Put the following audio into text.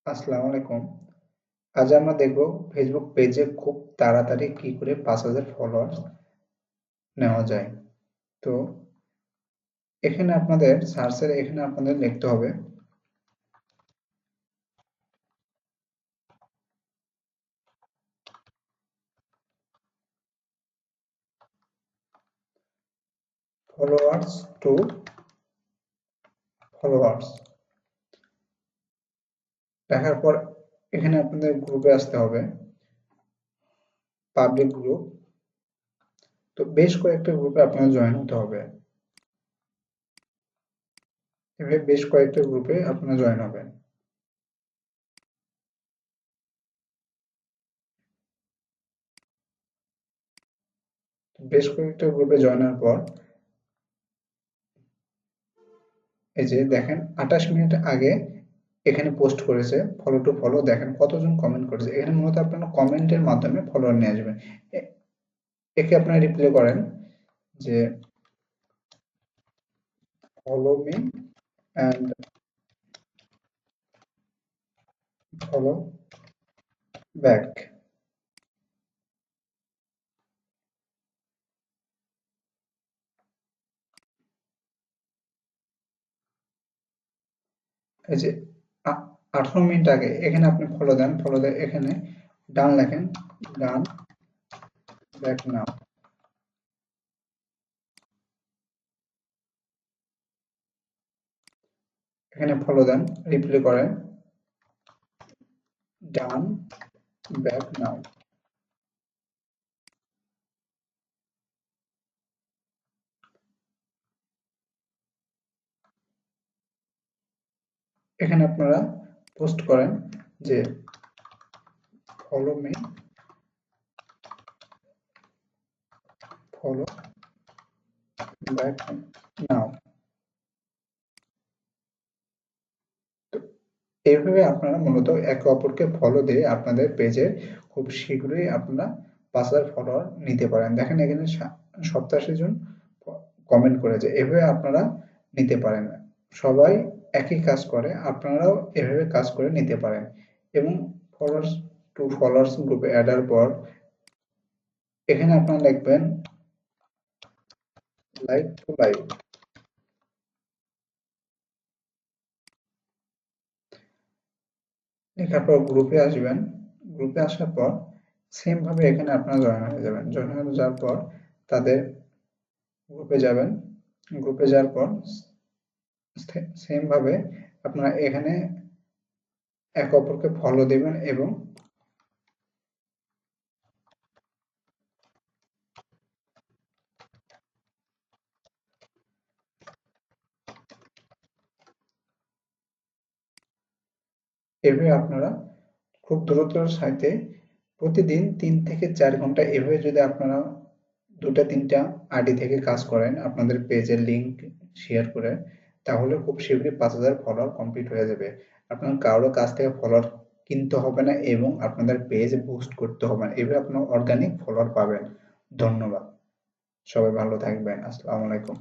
আসসালামু আলাইকুম। আজ আমরা দেখব ফেসবুক পেজে খুব তাড়াতাড়ি কি করে ৫,০০০ ফলোয়ার্স নেওয়া যায়। তো এখানে আপনাদের সার্চের এখানে আপনাদের লিখতে হবে ফলোয়ার্স টু ফলোয়ার্স। দেখার পর এখানে আপনাদের গ্রুপে আসতে হবে, পাবলিক গ্রুপ। তো বেশ কয়েকটা গ্রুপে আপনাদের জয়েন হতে হবে। এভাবে বেশ কয়েকটা গ্রুপে আপনারা জয়েন হবেন। বেশ কয়েকটা গ্রুপে জয়েন হওয়ার পর এই যে দেখেন ২৮ মিনিট আগে এখানে পোস্ট করেছে ফলো টু ফলো। দেখেন কতজন কমেন্ট করেছে। এখানে মূলত আপনারা কমেন্টের মাধ্যমে ফলোয়ার নিয়ে আসবেন। একে আপনারা রিপ্লাই করেন যে follow me and follow back. এই যে 18 মিনিট আগে এখানে আপনি ফলো দেন, ফলো দেন, এখানে ডান লেখেন, ডান ব্যাক নাও। এখানে ফলো দেন, রিপ্লাই করেন, ডান ব্যাক নাও। এখানে আপনারা পোস্ট করেন যে ফলো মি, ফলো ব্যাক নাও। এইভাবে আপনারা মূলত একে অপরকে ফলো দিয়ে আপনাদের পেজে খুব শীঘ্রই আপনারা ৫,০০০ ফলোয়ার নিতে পারেন। দেখেন এখানে ৮৭ জন কমেন্ট করেছে। এভাবে আপনারা নিতে পারেন। সবাই একই কাজ করে, আপনারাও এভাবে কাজ করে নিতে পারেন। এবং ফলোয়ার্স টু ফলোয়ার্স গ্রুপে অ্যাড হওয়ার পর এখানে আপনারা লিখবেন লাইক টু লাইক। লেখার পর গ্রুপে আসবেন। গ্রুপে আসার পর সেম ভাবে এখানে আপনারা জয়েন হয়ে যাবেন। জয়েন হয়ে যাওয়ার পর তাদের গ্রুপে যাবেন। গ্রুপে যাওয়ার পর সেম ভাবে আপনারা এখানে একে অপরকে ফলো দিবেন এবং এভাবে আপনারা খুব দ্রুততার সাথে প্রতিদিন ৩ থেকে ৪ ঘন্টা এভাবে যদি আপনারা ২টা ৩টা আইডি থেকে কাজ করেন আপনাদের পেজের লিংক শেয়ার করে, তাহলে খুব শীঘ্রই ৫,০০০ ফলোয়ার কমপ্লিট হয়ে যাবে। আপনার কারো কাছ থেকে ফলোয়ার কিনতে হবে না এবং আপনাদের পেজ বুস্ট করতে হবে না। এভাবে আপনার অর্গানিক ফলোয়ার পাবেন। ধন্যবাদ। সবাই ভালো থাকবেন। আসসালামু আলাইকুম।